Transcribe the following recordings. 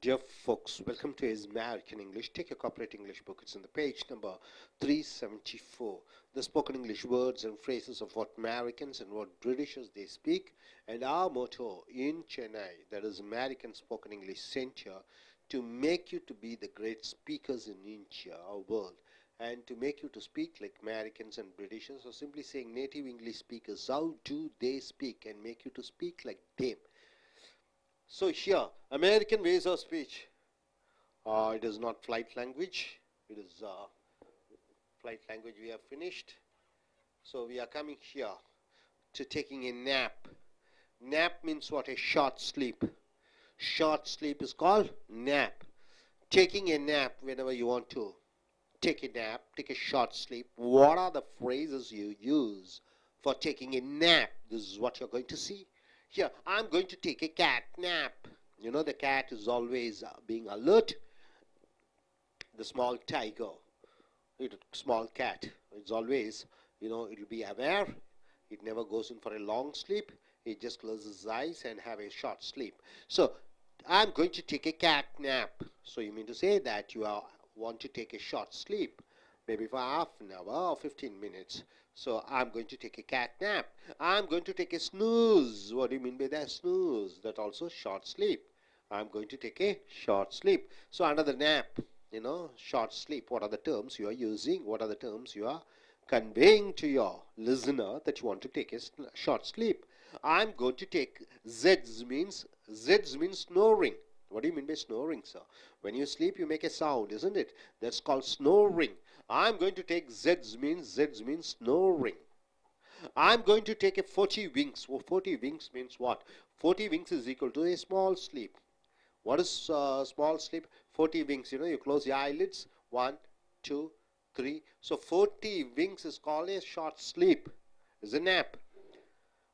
Dear folks, welcome to Is American English. Take your corporate English book. It's on the page number 374. The spoken English words and phrases of what Americans and what Britishers they speak. And our motto in Chennai, that is American Spoken English Center, to make you to be the great speakers in India, our world. And to make you to speak like Americans and Britishers, or simply saying native English speakers, how do they speak, and make you to speak like them. So here, American ways of speech. It is not flight language. It is flight language we have finished. So we are coming here to taking a nap. Nap means what? A short sleep. Short sleep is called nap. Taking a nap whenever you want to take a nap, take a short sleep. What are the phrases you use for taking a nap? This is what you're going to see. Here, I'm going to take a cat nap. You know, the cat is always being alert. The small tiger, small cat, it's always, it'll be aware. It never goes in for a long sleep. It just closes its eyes and have a short sleep. So, I'm going to take a cat nap. So, you mean to say that you want to take a short sleep, maybe for half an hour or 15 minutes. So I'm going to take a cat nap. I'm going to take a snooze. What do you mean by that? Snooze. That also short sleep. I'm going to take a short sleep. So under the nap, short sleep, what are the terms you are using? What are the terms you are conveying to your listener that you want to take a short sleep? I'm going to take Z's means snoring. What do you mean by snoring, sir? When you sleep, you make a sound, isn't it? That's called snoring. I'm going to take Z's means snoring. I'm going to take a 40 winks. Well, 40 winks means what? 40 winks is equal to a small sleep. What is small sleep? 40 winks, you close your eyelids. 1, 2, 3. So 40 winks is called a short sleep. It's a nap.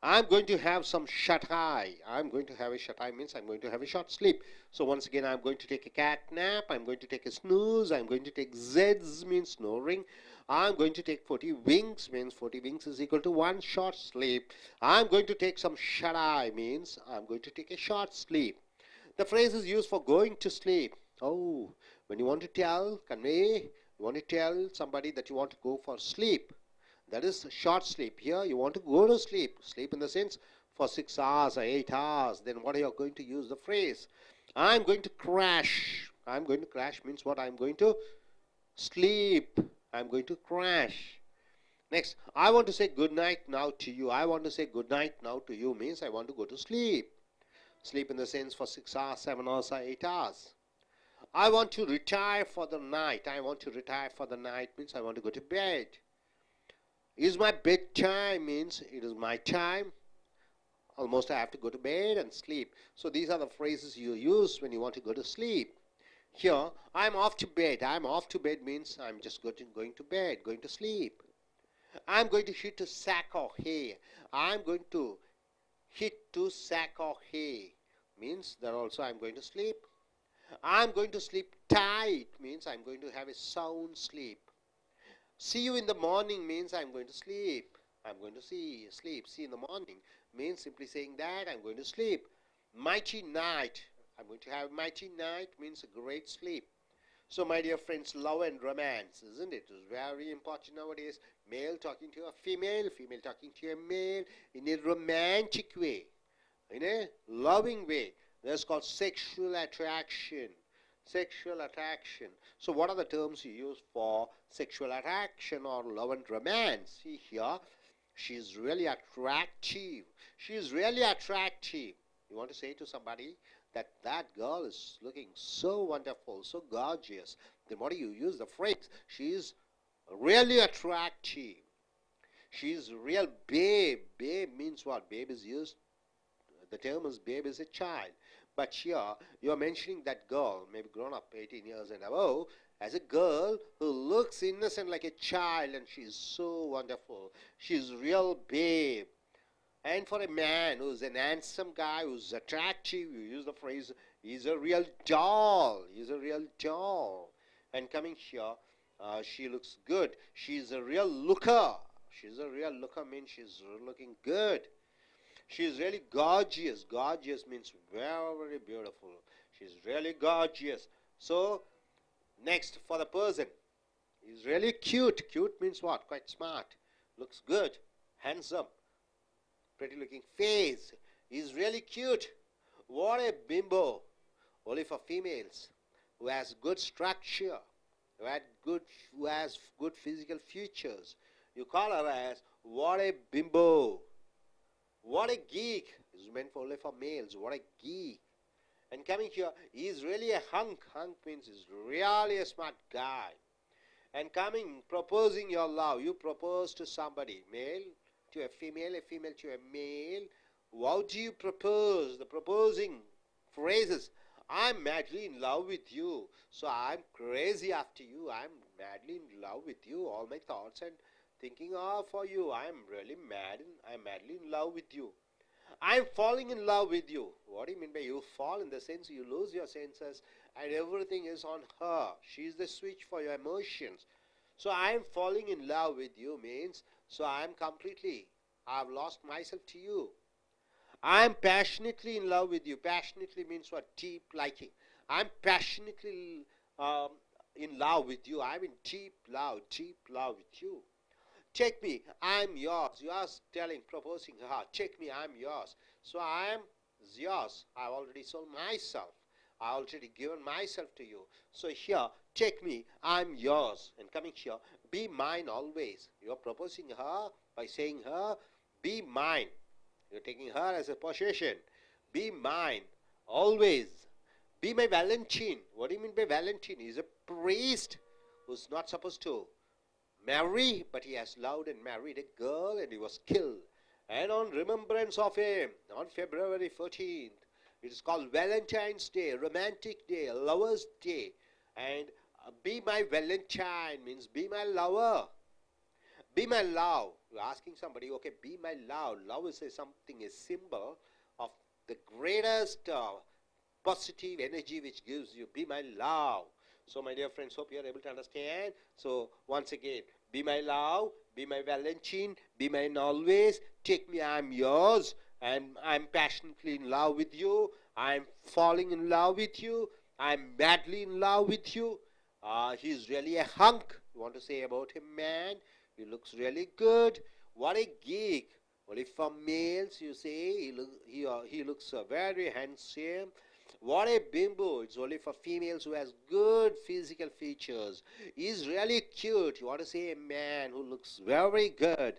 I'm going to have some shut-eye. I'm going to have a shut-eye means I'm going to have a short sleep. So once again, I'm going to take a cat nap. I'm going to take a snooze. I'm going to take Z's means snoring. I'm going to take 40 winks means 40 winks is equal to 1 short sleep. I'm going to take some shut-eye means I'm going to take a short sleep. The phrase is used for going to sleep. Oh, when you want to convey, you want to tell somebody that you want to go for sleep. That is short sleep. Here you want to go to sleep. Sleep in the sense for 6 hours or 8 hours. Then what are you going to use the phrase? I'm going to crash. I'm going to crash means what? I'm going to sleep. I'm going to crash. Next, I want to say good night now to you. I want to say good night now to you means I want to go to sleep. Sleep in the sense for 6 hours, 7 hours or 8 hours. I want to retire for the night. I want to retire for the night means I want to go to bed. Is my bedtime means it is my time. Almost I have to go to bed and sleep. So these are the phrases you use when you want to go to sleep. Here, I'm off to bed. I'm off to bed means I'm just going to bed, going to sleep. I'm going to hit a sack of hay. I'm going to hit to sack of hay means that also I'm going to sleep. I'm going to sleep tight means I'm going to have a sound sleep. See you in the morning means I'm going to sleep. I'm going to sleep. See in the morning means simply saying that I'm going to sleep. Mighty night. I'm going to have mighty night means a great sleep. So my dear friends, love and romance, isn't it? It's very important nowadays. Male talking to a female, female talking to a male in a romantic way, in a loving way. That's called sexual attraction. Sexual attraction. So what are the terms you use for sexual attraction or love and romance? See here, she is really attractive. She is really attractive. You want to say to somebody that that girl is looking so wonderful, so gorgeous. Then what do you use the phrase? She is really attractive. She is real babe. Babe means what? Babe is used. The term is babe is a child. But here, you are mentioning that girl, maybe grown up 18 years and above, as a girl who looks innocent like a child, and she's so wonderful. She's real babe. And for a man who's an handsome guy, who's attractive, you use the phrase, he's a real doll. He's a real doll. And coming here, she looks good. She's a real looker. She's a real looker means she's looking good. She is really gorgeous. Gorgeous means very, very beautiful. She's really gorgeous. So, next for the person. He's really cute. Cute means what? Quite smart. Looks good. Handsome. Pretty looking face. He's really cute. What a bimbo. Only for females. Who has good structure. Who has good physical features. You call her as what a bimbo. What a geek. This is meant for only for males. What a geek. And coming here, he's really a hunk. Hunk means he's really a smart guy. And coming, proposing your love. You propose to somebody, male to a female to a male. How do you propose? The proposing phrases. I'm madly in love with you. So I'm crazy after you. I'm madly in love with you. All my thoughts and thinking are for you. I'm madly in love with you. I'm falling in love with you. What do you mean by you fall? In the sense you lose your senses and everything is on her. She's the switch for your emotions. So I'm falling in love with you means, so I've lost myself to you. I'm passionately in love with you. Passionately means what? Deep liking. I'm passionately in love with you. I'm in deep love with you. Take me, I'm yours. You are proposing her. Take me, I'm yours. So I am yours. I've already sold myself. I already given myself to you. So here, take me, I'm yours. And coming here, be mine always. You're proposing her by saying her, be mine. You're taking her as a possession. Be mine always. Be my Valentine. What do you mean by Valentine? He's a priest who's not supposed to marry, but he has loved and married a girl and he was killed. And on remembrance of him, on February 14th, it is called Valentine's Day, Romantic Day, Lover's Day. And be my Valentine means be my lover. Be my love. You're asking somebody, okay, be my love. Love is a symbol of the greatest positive energy which gives you. Be my love. So my dear friends, hope you are able to understand. So once again, be my love, be my Valentine, be mine always, take me, I'm yours, and I'm passionately in love with you, I'm falling in love with you, I'm madly in love with you. He's really a hunk. You want to say about him, man? He looks really good. What a geek. Only for males, you say, he looks very handsome. What a bimbo. It's only for females who has good physical features. He's really cute. You want to say a man who looks very good.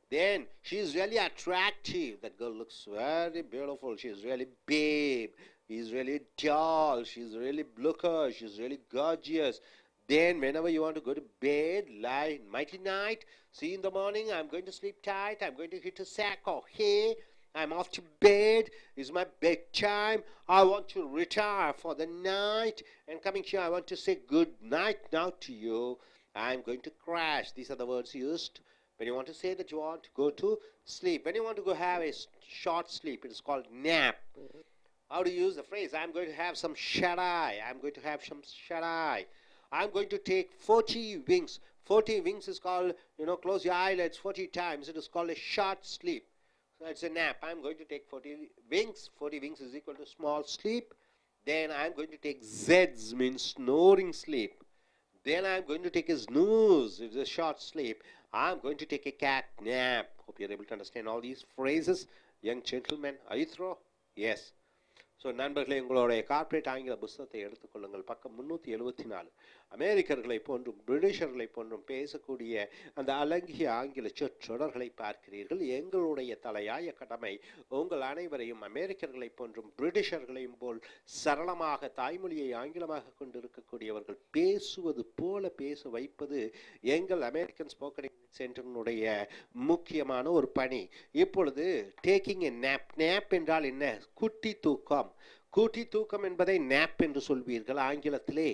Then she's really attractive. That girl looks very beautiful. She's really babe. He's really tall. She's really looker. She's really gorgeous. Then whenever you want to go to bed, lie mighty night. See in the morning, I'm going to sleep tight. I'm going to hit a sack of hay. I'm off to bed. It's my bedtime. I want to retire for the night. And coming here, I want to say good night now to you. I'm going to crash. These are the words used when you want to say that you want to go to sleep. When you want to go have a short sleep, it is called nap. How do you use the phrase? I'm going to have some shut-eye. I'm going to have some shut-eye. I'm going to take 40 winks. 40 winks is called, close your eyelids 40 times. It is called a short sleep. So it's a nap. I'm going to take 40 winks. 40 winks is equal to small sleep. Then I'm going to take Z's, means snoring sleep. Then I'm going to take a snooze. It's a short sleep. I'm going to take a cat nap. Hope you're able to understand all these phrases. Young gentlemen, are you through? Yes. So நண்பர்களே, உங்களுடைய corporate ஆங்கில புஸ்தகத்தை எடுத்துக்கொள்ளுங்கள். பக்கம் 374. அமெரிக்கர்களை போன்றும் பிரிட்டிஷர்களை போன்றும் பேசக்கூடிய அந்த அழகிய ஆங்கில சொற்றொடர்களை பார்க்கிறீர்கள். எங்களுடைய தலையாய கடமை உங்கள் அனைவரையும் அமெரிக்கர்களை போன்றும் பிரிட்டிஷர்களையும் போல் சரளமாக தாய்மொழியை ஆங்கிலமாக கொண்டிருக்கக்கூடியவர்கள் பேசுவது போல பேச வைப்பது எங்கள் அமெரிக்கன் ஸ்போக்கன் இங்கிலீஷ் சென்டரினுடைய முக்கியமான ஒரு பணி. இப்பொழுது டேக்கிங் எ நேப். நேப் என்றால் என்ன? குட்டி தூக்கம். கூட்டி தூக்கம் என்பதை நேப் என்று சொல்வீர்கள் ஆங்கிலத்திலே.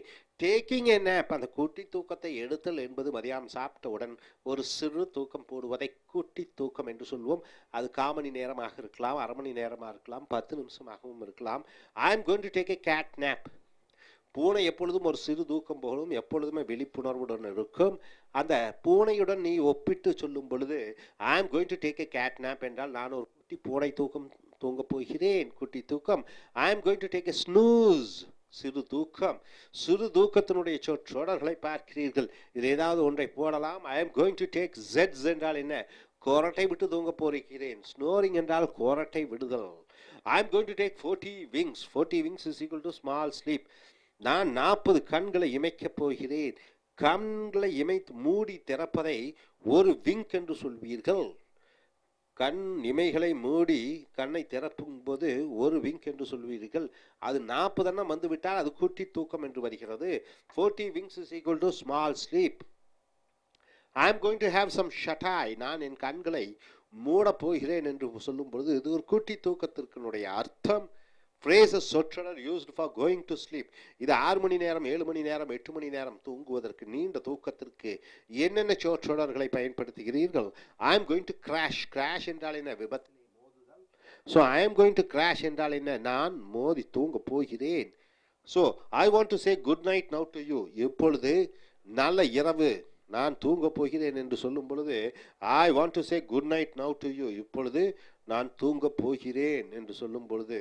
டேக்கிங் எ நேப், அந்த கூட்டி தூக்கத்தை எடுத்தல் என்பது மதியானம் சாப்பிட்டவுடன் ஒரு சிறு தூக்கம் போடுவதை கூட்டி தூக்கம் என்று சொல்வோம். அது 1/4 மணி நேரமாக இருக்கலாம், அரை மணி நேரமாக இருக்கலாம், 10 நிமிஷமாகவும் இருக்கலாம். ஐ am going to take a gate nap. பூனை எப்பொழுதும் ஒரு சிறு தூக்கம் போலும், எப்பொழுதுமே விழிப்புணர்வுடன் இருக்கும். அந்த பூனையுடன் நீ ஒப்பிட்டு சொல்லும் பொழுது ஐ am going to take a gate nap என்றால் நான் ஒரு குட்டி பூனை தூக்கம் தூங்க போகிறேன். குட்டி தூக்கம். I am going to take a snooze. சிறு தூக்கம். சிறு தூக்கத்தினுடைய சொற்றொடர்களை பார்க்கிறீர்கள். இது ஏதாவது ஒன்றை போடலாம். I am going to take Z's என்றால் என்ன? கோரட்டை விட்டு தூங்க போகிறேன். Snoring என்றால் கோரட்டை விடுதல். I am going to take 40 winks. 40 winks is equal to small sleep. நான் 40 கண்களை இமைக்கப் போகிறேன். கண்களை இமைத்து மூடி திறப்பதை ஒரு விங்க் என்று சொல்வீர்கள். கண் இமைகளை மூடி கண்ணை திறப்பும் போது ஒரு விங்க் என்று சொல்வீர்கள். அது 40 எண்ணம் வந்துவிட்டால் அது குட்டி தூக்கம் என்று வருகிறது. 40 winks is equal to small sleep. I am going to have some shut eye. நான் என் கண்களை மூட போகிறேன் என்று சொல்லும் பொழுது இது ஒரு குட்டி தூக்கத்திற்குடைய அர்த்தம். Phrases சொற்றொடர் used for going to sleep. இது 6 மணி நேரம், 7 மணி நேரம், 8 மணி நேரம் தூங்குவதற்கு, நீண்ட தூக்கத்திற்கு என்னென்ன சொற்றொடர்களை பயன்படுத்துகிறீர்கள்? I am going to crash. Crash என்றால் என்ன? விபத்திலே மோதுதல். So I am going to crash என்றால் என்ன? நான் மோதி தூங்க போகிறேன். So I want to say good night now to you. இப்பொழுது நல்ல இரவு, நான் தூங்க போகிறேன் என்று சொல்லும் பொழுது I want to say good night now to you. இப்பொழுது நான் தூங்க போகிறேன் என்று சொல்லும் பொழுது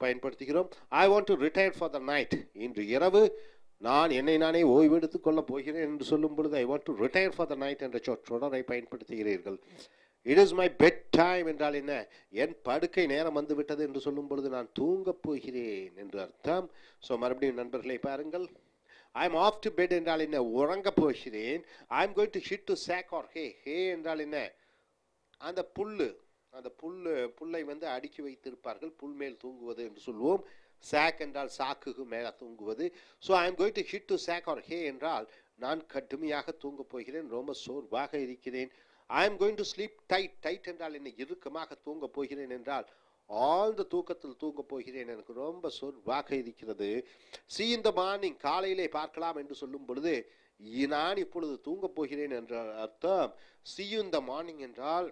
பயன்படுத்துகிறோம். I want to retire for the night. இன்று இரவு நான் என்னை நானே ஓய்வெடுத்துக் கொள்ளப் போகிறேன் என்று சொல்லும் பொழுது I want to retire for the night என்ற சொற்றொடரை பயன்படுத்துகிறீர்கள். It is my bed time என்றால் என்ன? என் படுக்கை நேரம் வந்துவிட்டது என்று சொல்லும் பொழுது நான் தூங்கப் போகிறேன் என்று அர்த்தம். ஸோ மறுபடியும் நண்பர்களை பாருங்கள். I am off to bed என்றால் என்ன? உறங்க போகிறேன். I am going to hit to sack or hay. Hay என்றால் என்ன? அந்த புல்லை வந்து அடுக்கி வைத்திருப்பார்கள். புல் மேல் தூங்குவது என்று சொல்வோம். சாக் என்றால் சாக்குக்கு மேலே தூங்குவது. So I am going to hit to sack or hay என்றால் நான் கடுமையாக தூங்கப் போகிறேன், ரொம்ப சோர்வாக இருக்கிறேன். I am going to sleep tight. Tight என்றால் என்ன? இறுக்கமாக தூங்கப் போகிறேன் என்றால் ஆழ்ந்த தூக்கத்தில் தூங்கப் போகிறேன், எனக்கு ரொம்ப சோர்வாக இருக்கிறது. See in the morning. காலையிலே பார்க்கலாம் என்று சொல்லும் பொழுது நான் இப்பொழுது தூங்கப் போகிறேன் என்ற அர்த்தம். See you in the morning என்றால்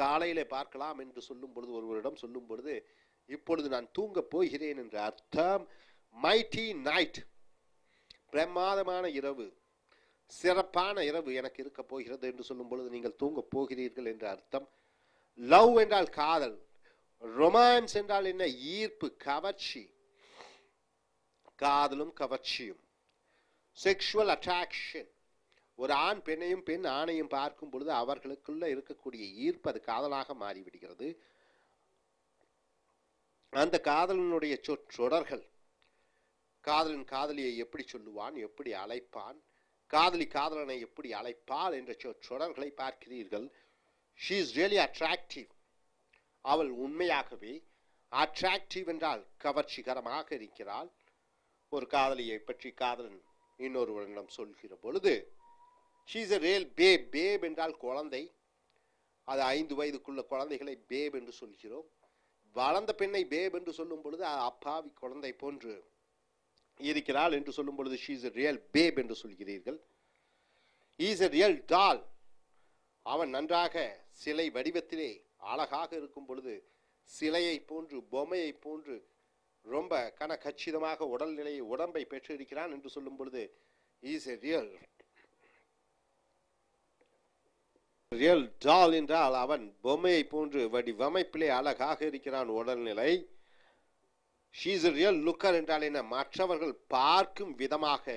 காலையிலே பார்க்கலாம் என்று சொல்லும் பொழுது, ஒருவரிடம் சொல்லும் பொழுது இப்பொழுது நான் தூங்கப் போகிறேன் என்ற அர்த்தம். Mighty night. பிரமாதமான இரவு, சிறப்பான இரவு எனக்கு இருக்க போகிறது என்று சொல்லும் பொழுது நீங்கள் தூங்கப் போகிறீர்கள் என்ற அர்த்தம். லவ் என்றால் காதல். ரொமான்ஸ் என்றால் என்ன? ஈர்ப்பு, கவர்ச்சி. காதலும் கவர்ச்சியும். Sexual attraction. ஒரு ஆண் பெண்ணையும் பெண் ஆணையும் பார்க்கும் பொழுது அவர்களுக்குள்ள இருக்கக்கூடிய ஈர்ப்பு அது காதலாக மாறிவிடுகிறது. அந்த காதலனுடைய சொற்றொடர்கள், காதலன் காதலியை எப்படி சொல்லுவான், எப்படி அழைப்பான், காதலி காதலனை எப்படி அழைப்பாள் என்ற சொற்றொடர்களை பார்க்கிறீர்கள். She is really attractive. அவள் உண்மையாகவே அட்ராக்டிவ் என்றால் கவர்ச்சிகரமாக இருக்கிறாள். ஒரு காதலியை பற்றி காதலன் இன்னொருவரிடம் சொல்கிற பொழுது she is a real babe. Babe என்றால் குழந்தை. அது 5 வயதுக்குள்ள குழந்தைகளை பேப் என்று சொல்கிறோம். வளர்ந்த பெண்ணை பேப் என்று சொல்லும் பொழுது அப்பாவி குழந்தை போன்று இருக்கிறாள் என்று சொல்லும் பொழுது she is a real babe என்று சொல்கிறீர்கள். he is a real doll. அவன் நன்றாக சிலை வடிவத்திலே அழகாக இருக்கும் பொழுது சிலையை போன்று, பொம்மையை போன்று ரொம்ப கச்சிதமாக உடம்பை பெற்றிருக்கிறான் என்று சொல்லும் பொழுது is a real doll என்றால் அவன் பொம்மையை போன்று வடிவமைப்பிலே அழகாக இருக்கிறான் உடல்நிலை. she is a real looker என்றால் என்ன? மற்றவர்கள் பார்க்கும் விதமாக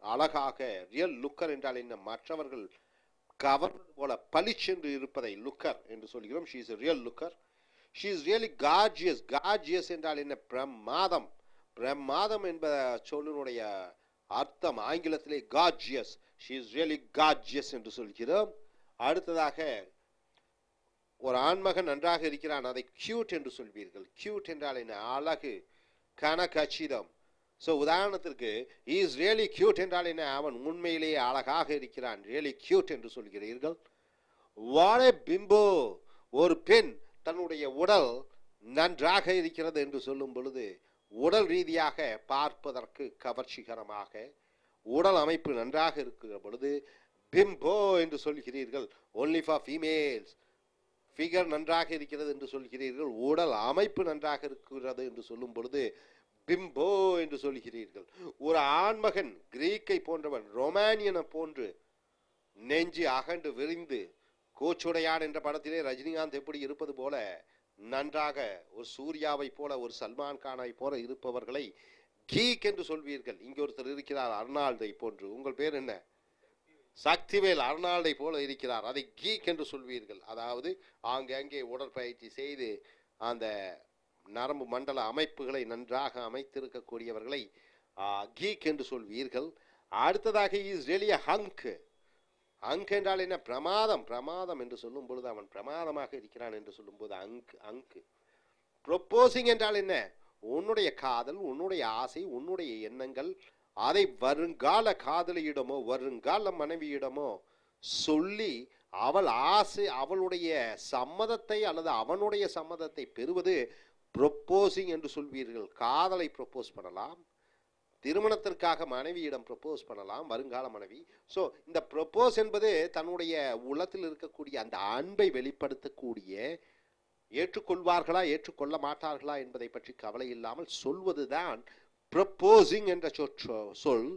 அழகாக. ரியல் லுக்கர் என்றால் என்ன? மற்றவர்கள் கவர்வது போல பளிச்சென்று இருப்பதை லுக்கர் என்று சொல்கிறோம். she is a real looker. she is really gorgeous. Gorgeous என்றால் என்ன? பிரமாதம். பிரமாதம் என்பத சொல்லினுடைய அர்த்தம் ஆங்கிலத்திலே gorgeous. she is really gorgeous என்று சொல்கிறோம். அடுத்ததாக ஒரு ஆண்மகன் நன்றாக இருக்கிறான், அதை கியூட் என்று சொல்வீர்கள். கியூட் என்றால் என்ன? அழகு, கச்சிதம். ஸோ உதாரணத்திற்கு he is really cute என்றால் என்ன? அவன் உண்மையிலேயே அழகாக இருக்கிறான், really cute என்று சொல்கிறீர்கள். what a bimbo. ஒரு பெண் தன்னுடைய உடல் நன்றாக இருக்கிறது என்று சொல்லும் பொழுது உடல் ரீதியாக பார்ப்பதற்கு கவர்ச்சிகரமாக உடல் அமைப்பு நன்றாக இருக்கிற பொழுது பிம்போ என்று சொல்கிறீர்கள். only for females. ஃபிகர் நன்றாக இருக்கிறது என்று சொல்கிறீர்கள். உடல் அமைப்பு நன்றாக இருக்கிறது என்று சொல்லும் பொழுது பிம்போ என்று சொல்கிறீர்கள். ஒரு ஆண்மகன் கிரீக்கை போன்றவன், ரொமானியனை போன்று நெஞ்சு அகண்டு விரிந்து கூச்சுடையான் என்ற படத்திலே ரஜினிகாந்த் எப்படி இருப்பது போல நன்றாக ஒரு சூர்யாவை போல ஒரு சல்மான் கானை போல இருப்பவர்களை கீக் என்று சொல்வீர்கள். இங்கே ஒருத்தர் இருக்கிறார் அர்னால்டை போன்று, உங்கள் பேர் என்ன? சக்திவேல். அர்னால்டை போல இருக்கிறார், அதை கீக் என்று சொல்வீர்கள். அதாவது ஆங்காங்கே உடற்பயிற்சி செய்து அந்த நரம்பு மண்டல அமைப்புகளை நன்றாக அமைத்திருக்கக்கூடியவர்களை கீக் என்று சொல்வீர்கள். அடுத்ததாக is really a hunk. Hunk என்றால் என்ன? பிரமாதம். பிரமாதம் என்று சொல்லும் பொழுது அவன் பிரமாதமாக இருக்கிறான் என்று சொல்லும் போது அங்க். ப்ரொப்போசிங் என்றால் என்ன? உன்னுடைய காதல், உன்னுடைய ஆசை, உன்னுடைய எண்ணங்கள், அதை வருங்கால காதலியிடமோ வருங்கால மனைவியிடமோ சொல்லி அவள் ஆசை, அவளுடைய சம்மதத்தை அல்லது அவனுடைய சம்மதத்தை பெறுவது ப்ரொப்போசிங் என்று சொல்வீர்கள். காதலை ப்ரொப்போஸ் பண்ணலாம், திருமணத்திற்காக மனைவியிடம் ப்ரொப்போஸ் பண்ணலாம், வருங்கால மனைவி. ஸோ இந்த ப்ரொப்போஸ் என்பது தன்னுடைய உள்ளத்தில் இருக்கக்கூடிய அந்த அன்பை வெளிப்படுத்தக்கூடிய, ஏற்றுக்கொள்வார்களா ஏற்றுக்கொள்ள மாட்டார்களா என்பதை பற்றி கவலை இல்லாமல் சொல்வதுதான் ப்ரொப்போசிங் என்ற சொல்.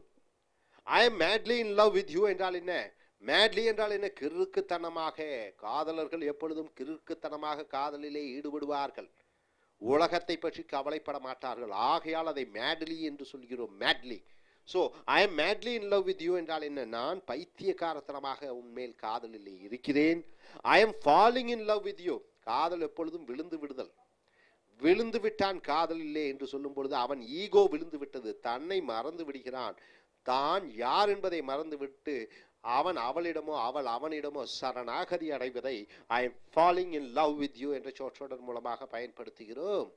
ஐ am madly in love with you என்றால் என்ன? மேட்லி என்றால் என்ன? கிறுக்குத்தனமாக. காதலர்கள் எப்பொழுதும் கிறுக்குத்தனமாக காதலிலே ஈடுபடுவார்கள், உலகத்தை பற்றி கவலைப்பட மாட்டார்கள். ஆகையால் அதை மேட்லி என்று சொல்கிறோம், madly. So I am madly in love with you என்றால் என்ன? நான் பைத்தியக்காரத்தனமாக உன்மேல் காதலிலே இருக்கிறேன். I am falling in love with you. காதல் எப்பொழுதும் விழுந்து விடுதல். விழுந்து விட்டான் காதலிலே என்று சொல்லும் பொழுது அவன் ஈகோ விழுந்து விட்டது, தன்னை மறந்து விடுகிறான், தான் யார் என்பதை மறந்து விட்டு அவன் அவளிடமோ அவள் அவனிடமோ சரணாகதி அடைவதை ஐ am falling in love with you என்ற சொற்றொடர் மூலமாக பயன்படுத்துகிறோம்.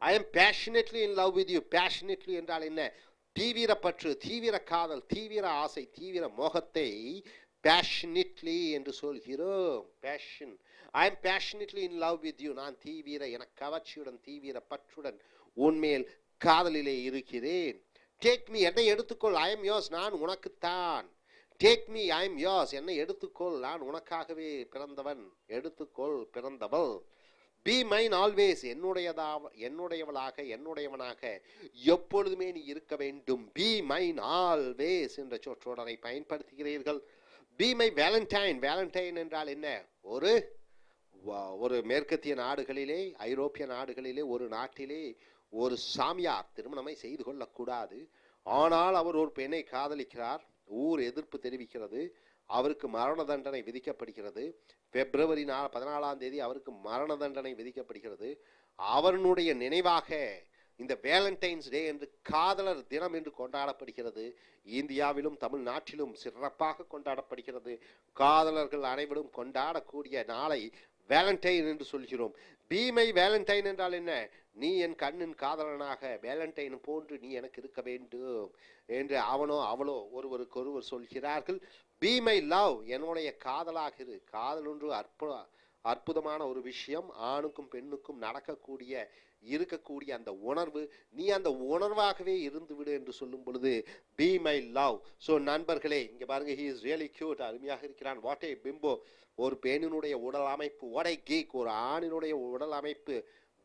ஐ am passionately in love with you. Passionately என்றால் என்ன? தீவிர பற்று, தீவிர காதல், தீவிர ஆசை, தீவிர மோகத்தை பேஷனேட்லி என்று சொல்கிறோம். Passion. I am passionately in love with you. நான் தீவிர, என கவர்ச்சியுடன், தீவிர பற்றுடன் உன்மேல் காதலிலே இருக்கிறேன். டேக் மீ, என்னை எடுத்துக்கொள். ஐ எம் யோர்ஸ், நான் உனக்குத்தான். Take me, I am yours, என்னை எடுத்துக்கொள், நான் உனக்காகவே பிறந்தவன், எடுத்துக்கொள், பிறந்தவள். பி மைன் ஆல்வேஸ், என்னுடையவளாக என்னுடையவனாக எப்பொழுதுமே நீ இருக்க வேண்டும். பி மைன் ஆல்வேஸ் என்ற சொற்றொடரை பயன்படுத்துகிறீர்கள். B my Valentine. வேலண்டைன் என்றால் என்ன? ஒரு மேற்கத்திய நாடுகளிலே, ஐரோப்பிய நாடுகளிலே, ஒரு நாட்டிலே ஒரு சாமியார் திருமணமை செய்து கொள்ளக்கூடாது. ஆனால் அவர் ஒரு பெண்ணை காதலிக்கிறார், ஊர் எதிர்ப்பு தெரிவிக்கிறது, அவருக்கு மரண தண்டனை விதிக்கப்படுகிறது. பிப்ரவரி 14 அவருக்கு மரண தண்டனை விதிக்கப்படுகிறது. அவனுடைய நினைவாக இந்த வேலண்டைன்ஸ் டே என்று, காதலர் தினம் என்று கொண்டாடப்படுகிறது. இந்தியாவிலும் தமிழ்நாட்டிலும் சிறப்பாக கொண்டாடப்படுகிறது. காதலர்கள் அனைவரும் கொண்டாடக்கூடிய நாளை வேலண்டைன் என்று சொல்கிறோம். பி மை வேலண்டைன் என்றால் என்ன? நீ என் கண்ணின் காதலனாக வேலண்டைன் போன்று நீ எனக்கு இருக்க வேண்டும் என்று அவனோ அவளோ ஒருவருக்கொருவர் சொல்கிறார்கள். பி மை லவ், என்னுடைய காதலாக இரு. காதல் ஒன்று அற்புதமான ஒரு விஷயம். ஆணுக்கும் பெண்ணுக்கும் இருக்கக்கூடிய அந்த உணர்வு, நீ அந்த உணர்வாகவே இருந்து விடு என்று சொல்லும் பொழுது பி மை லவ். ஸோ நண்பர்களே, இங்கே பாருங்க, ஹி இஸ் ரியலி கியூட், அருமையாக இருக்கிறான். வாட் ஏ பிம்போ, ஒரு பெண்ணினுடைய உடல் அமைப்பு. வாட் ஏ கீக், ஒரு ஆணினுடைய உடல் அமைப்பு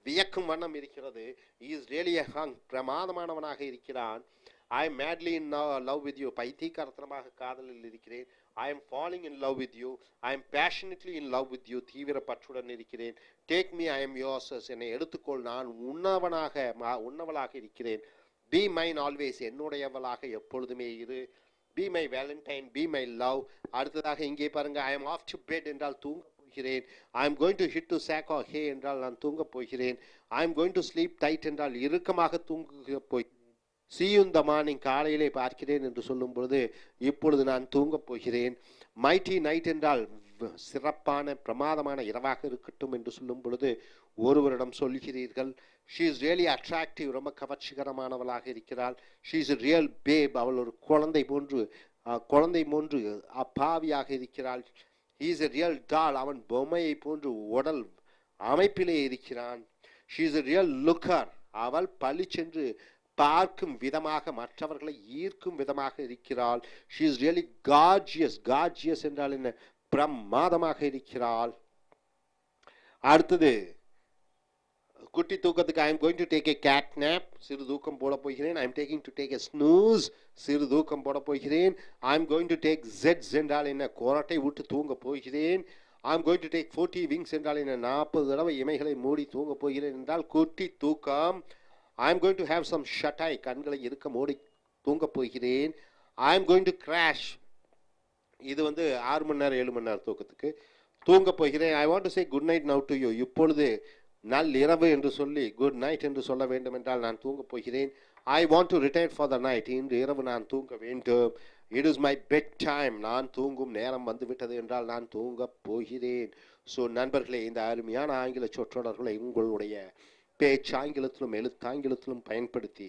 வியக்கும் வண்ணம் இருக்கிறது. இஸ் ரியலி a hunk, பிரமாதமானவனாக இருக்கிறான். I am madly in love with you, பைத்தியக்காரத்தனமாக காதலில் இருக்கிறேன். I am falling in love with you. I am passionately in love with you, தீவிர பற்றுடன் இருக்கிறேன். Take me, I am yours, என்னை எடுத்துக்கொள், நான் உன்னவளாக இருக்கிறேன். பி மைன் ஆல்வேஸ், என்னுடையவளாக எப்பொழுதுமே இரு. Be my valentine, be my love. அடுத்ததாக இங்கே பாருங்க, I am off to bed என்றால் தூங்க போகிறேன். I am going to hit the sack or hay என்றால் நான் தூங்க போகிறேன். I am going to sleep tight என்றால் இறுக்கமாக தூங்க போகிறேன். see you in the morning, காலையிலே பார்க்கிறேன் என்று சொல்லும் பொழுது இப்பொழுது நான் தூங்க போகிறேன். மைட்டி நைட் என்றால் சிறப்பான பிரமாதமான இரவாக இருக்கட்டும் என்று சொல்லும் பொழுது ஒருவரிடம் சொல்கிறீர்கள். she is really attractive, ரொம்ப கவர்ச்சிகரமானவளாக இருக்கிறாள். she is a real babe, அவள் ஒரு குழந்தை போன்று அப்பாவியாக இருக்கிறாள். he is a real doll, அவன் பொம்மையை போன்று உடல் அமைப்பிலே இருக்கிறான். she is a real looker, அவள் பளிச்சென்று பார்க்கும் விதமாக மற்றவர்களை ஈர்க்கும் விதமாக இருக்கிறாள். she is really gorgeous. gorgeous என்றால் என்ன? பிரமாதமாக இருக்கிறாள். அடுத்தது குட்டி தூக்கத்துக்கு I am going to take a cat nap, சிறு தூக்கம் போட போகிறேன். I am taking to take a snooze, சிறு தூக்கம் போட போகிறேன். I am going to take zeds என்றால் என்ன? கோரட்டை விட்டு தூங்க போகிறேன். I'm going to take 40 wings என்றால் என்ன 40 தடவை இமைகளை மூடி தூங்க போகிறேன் என்றால் குட்டி தூக்கம். I'm going to have some shut eye கண்களை இருக்க மூடி தூங்க போகிறேன். I'm going to crash இது 6 மணி நேரம் 7 மணி நேரம் தூக்கத்துக்கு தூங்க போகிறேன். I want to say good night now to you இப்பொழுது நள்ளிரவு என்று சொல்லி குட் நைட் என்று சொல்ல வேண்டும் என்றால் நான் தூங்க போகிறேன். I want to retire for the night இன்று இரவு நான் தூங்க வேண்டும். It is my bed time நான் தூங்கும் நேரம் வந்துவிட்டது என்றால் நான் தூங்க போகிறேன். ஸோ நண்பர்களே, இந்த அருமையான ஆங்கில சொற்றொடர்களை உங்களுடைய பேச்சாங்கிலத்திலும் எழுத்தாங்கிலத்திலும் பயன்படுத்தி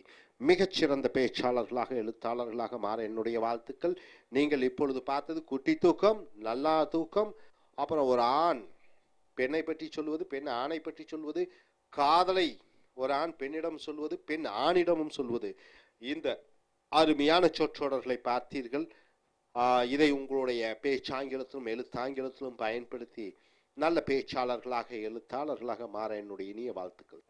மிகச்சிறந்த பேச்சாளர்களாக எழுத்தாளர்களாக மாற என்னுடைய வாழ்த்துக்கள். நீங்கள் இப்பொழுது பார்த்தது குட்டி தூக்கம், நல்லா தூக்கம், அப்புறம் ஒரு ஆண் பெண்ணை பற்றி சொல்வது, பெண் ஆணை பற்றி சொல்வது, காதலை ஒரு ஆண் பெண்ணிடம் சொல்வது, பெண் ஆணிடமும் சொல்வது, இந்த அருமையான சொற்றொடர்களை பார்த்தீர்கள். இதை உங்களுடைய பேச்சாங்கிலத்திலும் எழுத்தாங்கிலத்திலும் பயன்படுத்தி நல்ல பேச்சாளர்களாக எழுத்தாளர்களாக மாற என்னுடைய இனிய வாழ்த்துக்கள்.